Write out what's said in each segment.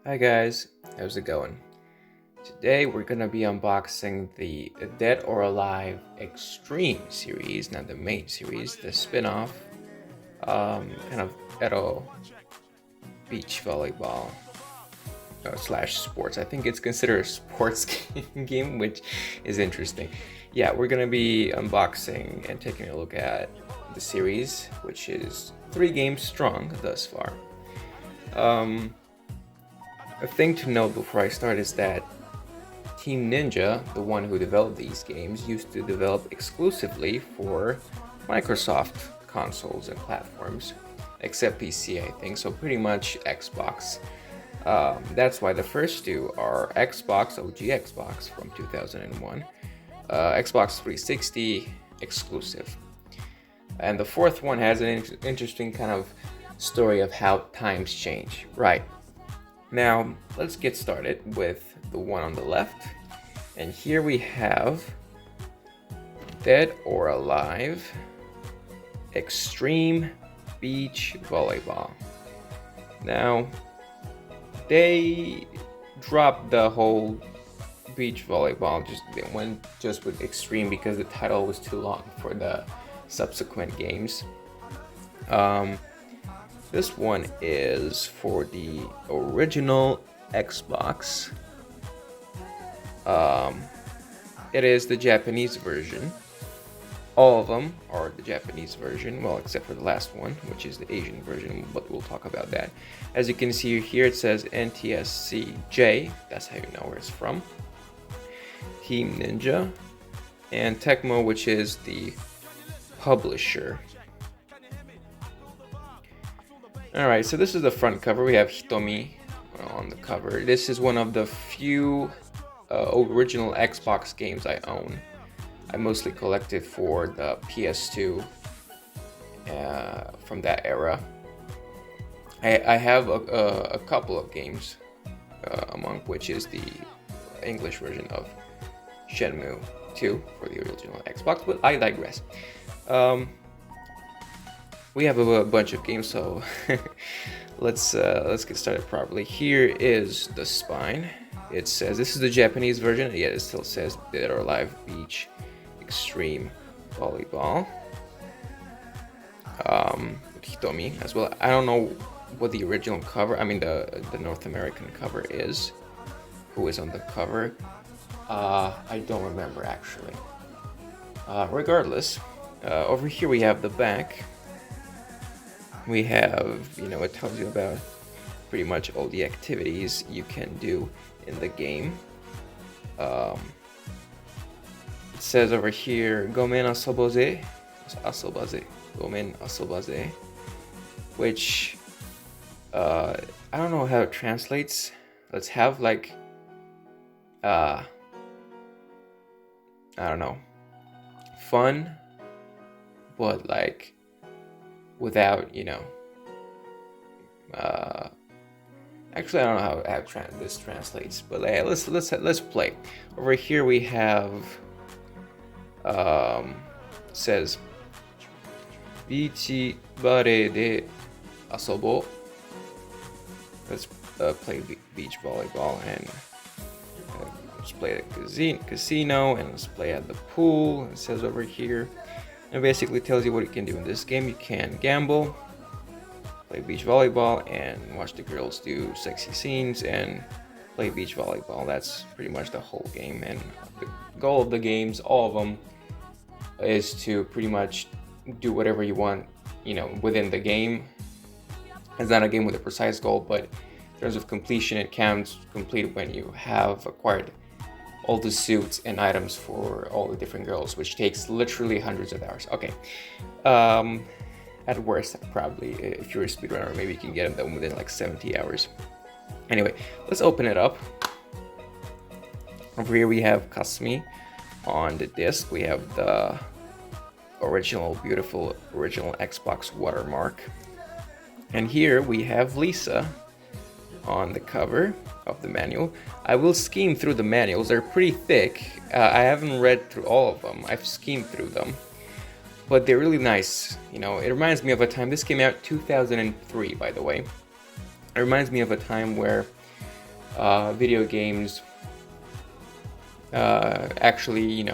Hi guys, how's it going? Today we're gonna be unboxing the Dead or Alive Extreme series, not the main series, the spin-off, kind of Edo beach volleyball slash sports. I think it's considered a sports game, which is interesting. Yeah, we're gonna be unboxing and taking a look at the series, which is 3 games strong thus far. Um, a thing to note before I start is that Team Ninja, the one who developed these games, used to develop exclusively for Microsoft consoles and platforms, except PC, I think, so pretty much Xbox. That's why the first two are Xbox, OG Xbox from 2001, Xbox 360 exclusive. And the fourth one has an interesting kind of story of how times change. Right. Now, let's get started with the one on the left. And here we have Dead or Alive Extreme Beach Volleyball. Now, they dropped the whole beach volleyball, they went just with Extreme because the title was too long for the subsequent games. This one is for the original Xbox. It is the Japanese version. All of them are the Japanese version, well, except for the last one, which is the Asian version, but we'll talk about that. As you can see here, it says NTSC-J, that's how you know where it's from. Team Ninja, and Tecmo, which is the publisher. Alright, so this is the front cover. We have Hitomi on the cover. This is one of the few original Xbox games I own. I mostly collected for the PS2 from that era. I have a couple of games, among which is the English version of Shenmue 2 for the original Xbox, but I digress. We have a bunch of games, so let's get started properly. Here is the spine. It says, this is the Japanese version. Yeah, it still says Dead or Alive Beach Extreme Volleyball. Hitomi as well. I don't know what the original cover, I mean the North American cover is. Who is on the cover? I don't remember actually. Regardless, over here we have the back. We have, it tells you about pretty much all the activities you can do in the game. It says over here, Gomen asoboze, Gomen asobaze, which, I don't know how it translates. Let's have like, I don't know, fun, but like, without, actually I don't know how this translates, but yeah, let's play. Over here we have says Bichi bare de asobo. Let's play beach volleyball, and let's play the casino, and let's play at the pool. It says over here. It basically tells you what you can do in this game. You can gamble, play beach volleyball, and watch the girls do sexy scenes and play beach volleyball. That's pretty much the whole game. And the goal of the games, all of them, is to pretty much do whatever you want, within the game. It's not a game with a precise goal, but in terms of completion, it counts complete when you have acquired all the suits and items for all the different girls, which takes literally hundreds of hours. Okay, at worst, probably, if you're a speedrunner, maybe you can get them within like 70 hours. Anyway, let's open it up. Over here we have Kasumi on the disc. We have the beautiful original Xbox watermark. And here we have Lisa on the cover of the manual. I will skim through the manuals. They're pretty thick. I haven't read through all of them. I've skimmed through them, but they're really nice. It reminds me of a time. This came out 2003, by the way. It reminds me of a time where video games actually,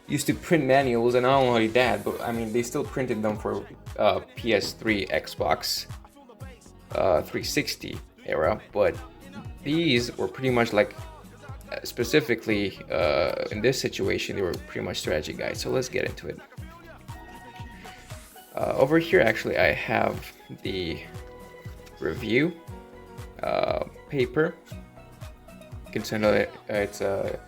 used to print manuals, and not only that, but I mean, they still printed them for PS3, Xbox 360 era, but these were pretty much like, specifically in this situation, they were pretty much strategy guides. So let's get into it. Over here, actually, I have the review paper. You can send it. It's a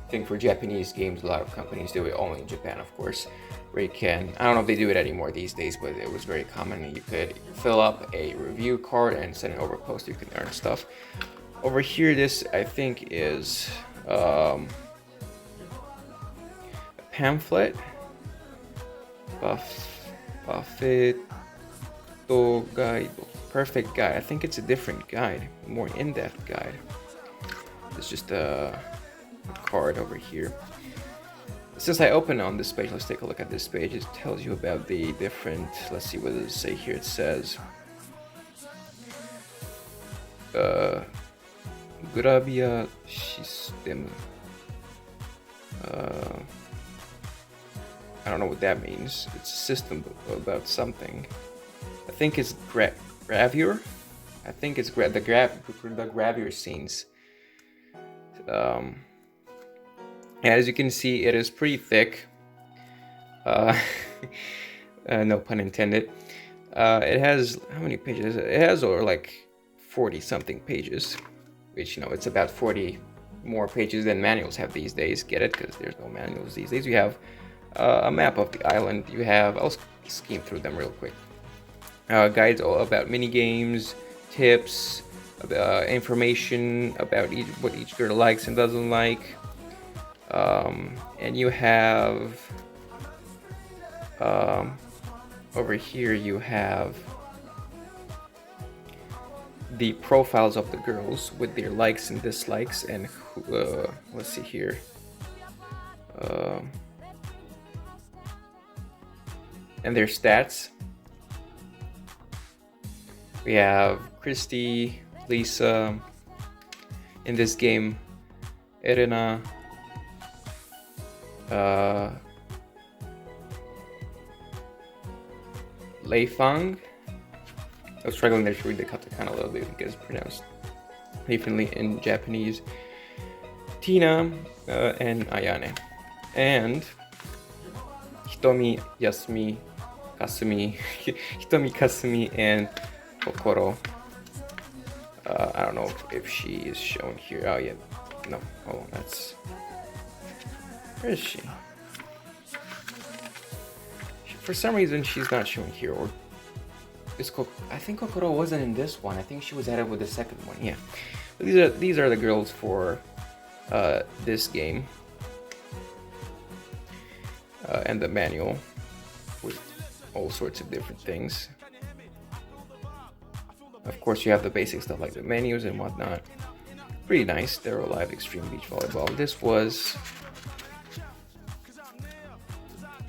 thing for Japanese games. A lot of companies do it, only in Japan, of course. Where you can, I don't know if they do it anymore these days, but it was very common. You could fill up a review card and send it over post. You can earn stuff. Over here, this I think is a pamphlet. Buffet guide, perfect guide. I think it's a different guide, more in-depth guide. It's just a card over here. Since I open on this page, let's take a look at this page. It tells you about the different, let's see, what does it say here? It says Gravia system. I don't know what that means. It's a system about something. I think it's gravure. I think it's the gravure scenes. As you can see, it is pretty thick. No pun intended. It has, how many pages? It has over like 40 something pages, which, it's about 40 more pages than manuals have these days. Get it? Because there's no manuals these days. You have a map of the island. You have, I'll skim through them real quick. Guides all about mini games, tips, information about what each girl likes and doesn't like. And you have over here you have the profiles of the girls with their likes and dislikes, and let's see here. And their stats. We have Christy, Lisa, in this game, Irina, Leifang. I was struggling there to read the katakana a little bit because it's pronounced differently in Japanese. Tina and Ayane. And Hitomi, Yasumi, Kasumi, Hitomi, Kasumi, and Kokoro. I don't know if she is shown here. Oh yeah, no. Oh, that's. Where is she? For some reason, she's not shown here. Or is I think Kokoro wasn't in this one. I think she was added with the second one. Yeah. But these are the girls for this game. And the manual with all sorts of different things. Of course, you have the basic stuff like the menus and whatnot. Pretty nice. Dead or Alive Extreme Beach Volleyball. This was...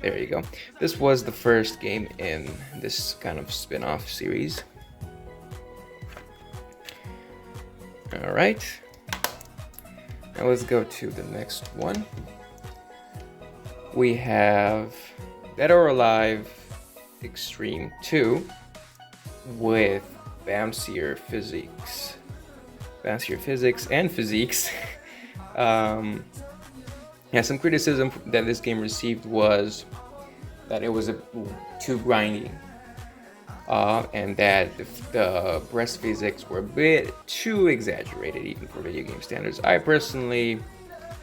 There you go. This was the first game in this kind of spin-off series. Alright. Now let's go to the next one. We have Dead or Alive Extreme 2 with Bamsier Physics. Bamsier Physics and Physiques. Yeah, some criticism that this game received was that it was too grindy. And that the breast physics were a bit too exaggerated even for video game standards. I personally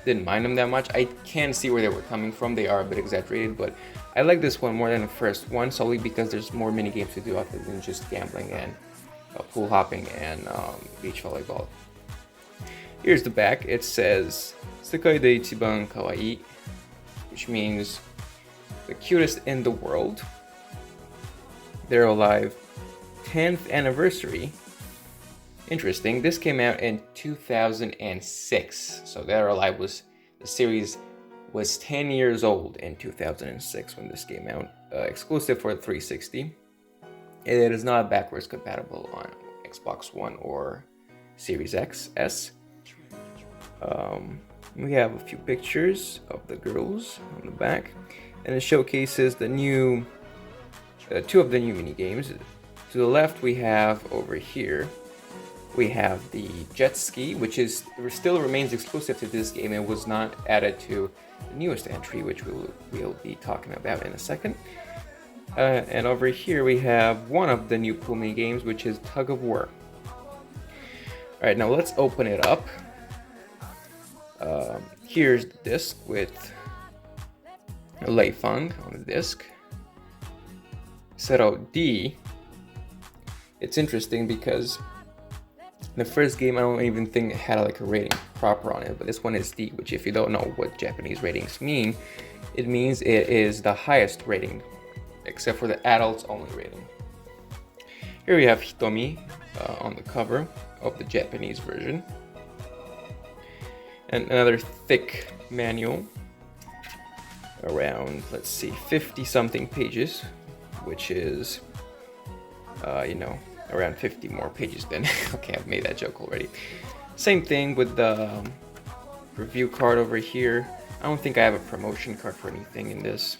didn't mind them that much. I can see where they were coming from. They are a bit exaggerated, but I like this one more than the first one solely because there's more mini games to do other than just gambling and pool hopping and beach volleyball. Here's the back. It says Sekai de Ichiban Kawaii, which means the cutest in the world. Dead or Alive 10th anniversary. Interesting. This came out in 2006. So Dead or Alive the series was 10 years old in 2006 when this came out. Exclusive for 360. It is not backwards compatible on Xbox One or Series X, S. We have a few pictures of the girls on the back, and it showcases the new, two of the new mini games. To the left, we have over here, we have the jet ski, which still remains exclusive to this game. It was not added to the newest entry, which we'll be talking about in a second. And over here we have one of the new pool mini games, which is Tug of War. All right, now let's open it up. Here's the disc with Lei Feng on the disc. Zero D. It's interesting because the first game I don't even think it had like a rating proper on it, but this one is D, which if you don't know what Japanese ratings mean, it means it is the highest rating, except for the adults only rating. Here we have Hitomi on the cover of the Japanese version. And another thick manual, around, let's see, 50 something pages, which is, around 50 more pages than, okay, I've made that joke already. Same thing with the review card over here. I don't think I have a promotion card for anything in this.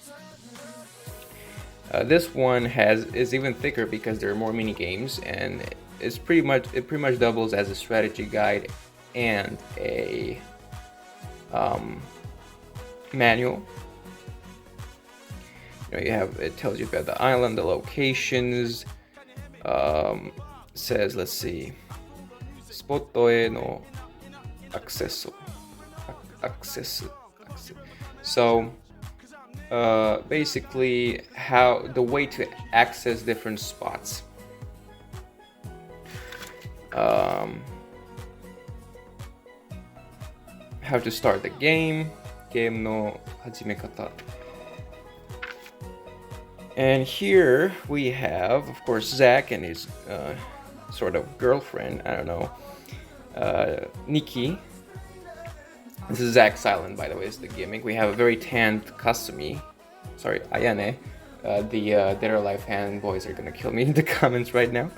This one is even thicker because there are more mini games, and it pretty much doubles as a strategy guide and a manual. It tells you about the island, the locations. Says, let's see, spotto e no accesso. So basically the way to access different spots. How to start the game no hajimekata. And here we have, of course, Zack and his sort of girlfriend, I don't know, Nikki. This is Zack's Island, by the way, is the gimmick. We have a very tanned Kasumi, sorry, Ayane. The Dead or Alive fanboys are gonna kill me in the comments right now.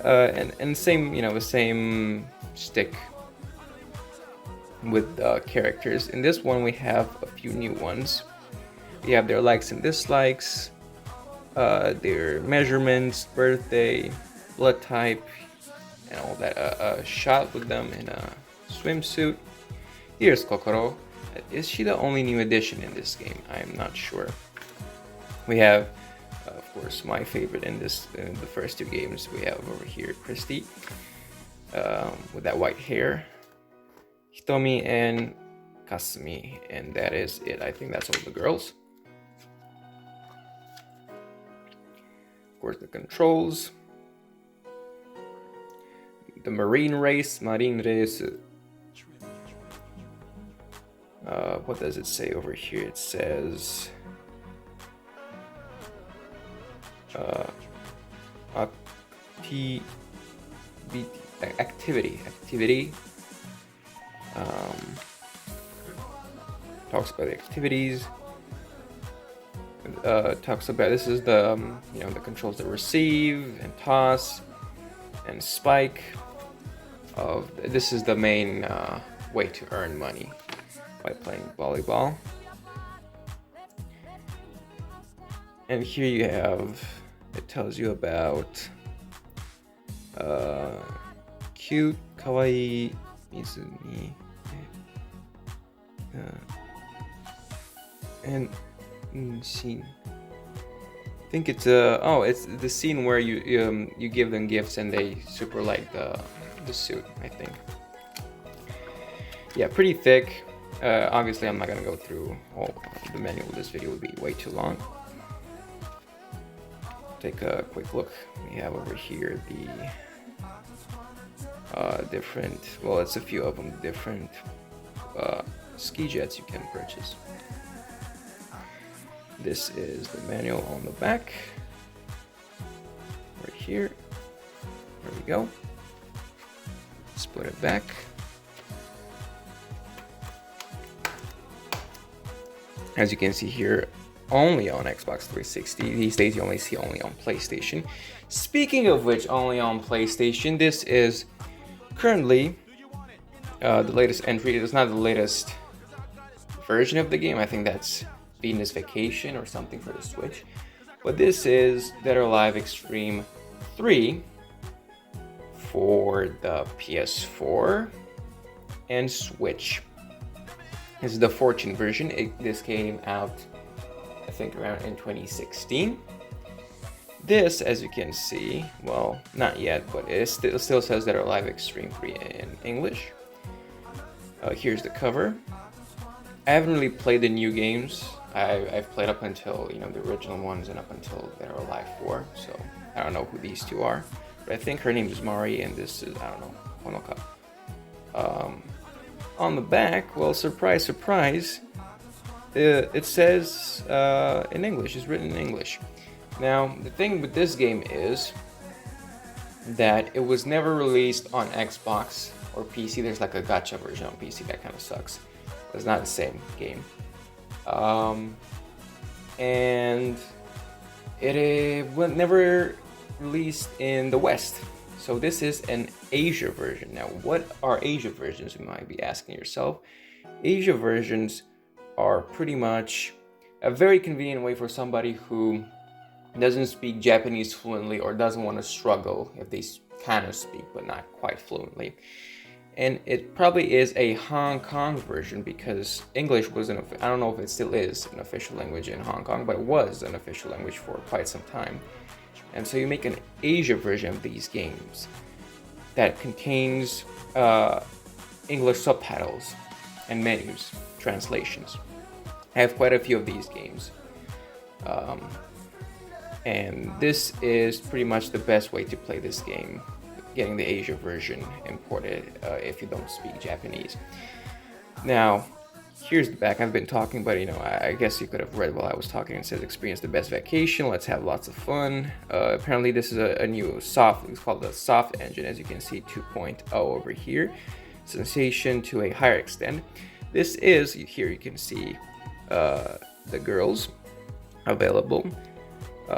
And same, the same stick with characters. In this one, we have a few new ones. We have their likes and dislikes, their measurements, birthday, blood type, and all that. A shot with them in a swimsuit. Here's Kokoro. Is she the only new addition in this game? I'm not sure. We have, of course, my favorite in the first two games. We have over here Christy with that white hair, Hitomi and Kasumi, and that is it. I think that's all the girls. Of course, the controls, the marine race. What does it say over here? It says activity. Talks about the activities. Talks about, this is the the controls that receive and toss and spike. This is the main way to earn money by playing volleyball. And here you have, it tells you about cute, kawaii, Mizumi, and scene. I think it's it's the scene where you give them gifts and they super like the suit, I think. Yeah, pretty thick. Obviously, I'm not gonna go through all the manual. This video would be way too long. Take a quick look. We have over here the different, well, it's a few of them, different ski jets you can purchase. This is the manual on the back. Right here. There we go. Let's put it back. As you can see here, only on Xbox 360. These days you only see only on PlayStation. Speaking of which, only on PlayStation, this is currently The latest entry. It is not the latest version of the game. I think that's Venus Vacation or something for the Switch. But this is Dead or Alive Extreme 3 for the PS4 and Switch. This is the Fortune version. This came out, I think, around in 2016. This, as you can see, well, not yet, but it still says Dead or Alive Extreme 3 in English. Here's the cover. I haven't really played the new games. I've played up until, the original ones and up until Dead or Alive 4, so I don't know who these two are. But I think her name is Mari and this is, I don't know, Honoka. On the back, well, surprise, surprise, it says in English, it's written in English. Now, the thing with this game is that it was never released on Xbox or PC. There's like a gacha version on PC that kind of sucks. It's not the same game. And it was never released in the West. So this is an Asia version. Now, what are Asia versions, you might be asking yourself? Asia versions are pretty much a very convenient way for somebody who doesn't speak Japanese fluently or doesn't want to struggle if they kind of speak but not quite fluently. And it probably is a Hong Kong version because English was I don't know if it still is an official language in Hong Kong, but it was an official language for quite some time. And so you make an Asia version of these games that contains English subtitles and menus, translations. I have quite a few of these games. And this is pretty much the best way to play this game, getting the Asia version imported if you don't speak Japanese. Now, here's the back. I've been talking, but I guess you could have read while I was talking. It says experience the best vacation, let's have lots of fun. Apparently this is a new soft, it's called the soft engine, as you can see, 2.0 over here. Sensation to a higher extent. This is, here you can see the girls available.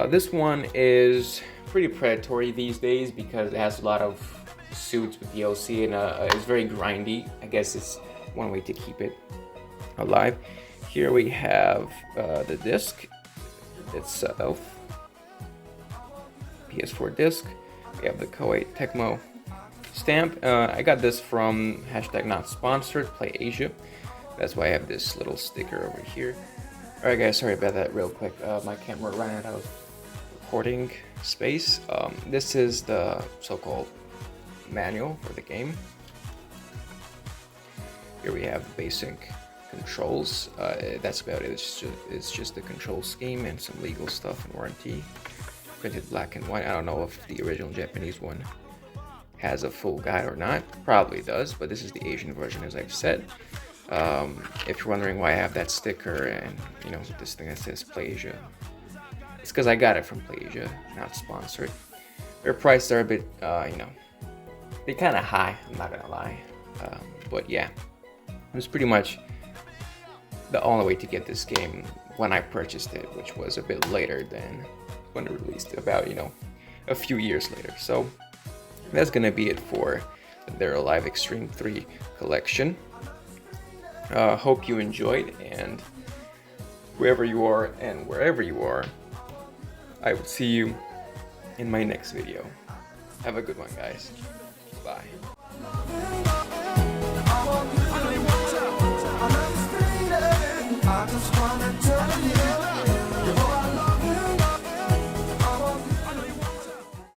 This one is pretty predatory these days because it has a lot of suits with DLC and it's very grindy. I guess it's one way to keep it alive. Here we have the disc itself, PS4 disc. We have the Koei Tecmo stamp. I got this from #NotSponsored, Play Asia. That's why I have this little sticker over here. Alright guys, sorry about that real quick. My camera ran out of recording space. This is the so-called manual for the game. Here we have basic controls. That's about it. It's just the control scheme and some legal stuff and warranty. Printed black and white. I don't know if the original Japanese one has a full guide or not. Probably does, but this is the Asian version, as I've said. If you're wondering why I have that sticker and this thing that says Play Asia, it's because I got it from Play Asia, not sponsored. Their prices are a bit, they're kind of high. I'm not gonna lie, but yeah, it was pretty much the only way to get this game when I purchased it, which was a bit later than when it released, about a few years later. So that's gonna be it for the Dead or Alive Extreme 3 collection. Hope you enjoyed, and whoever you are and wherever you are, I will see you in my next video. Have a good one, guys. Bye.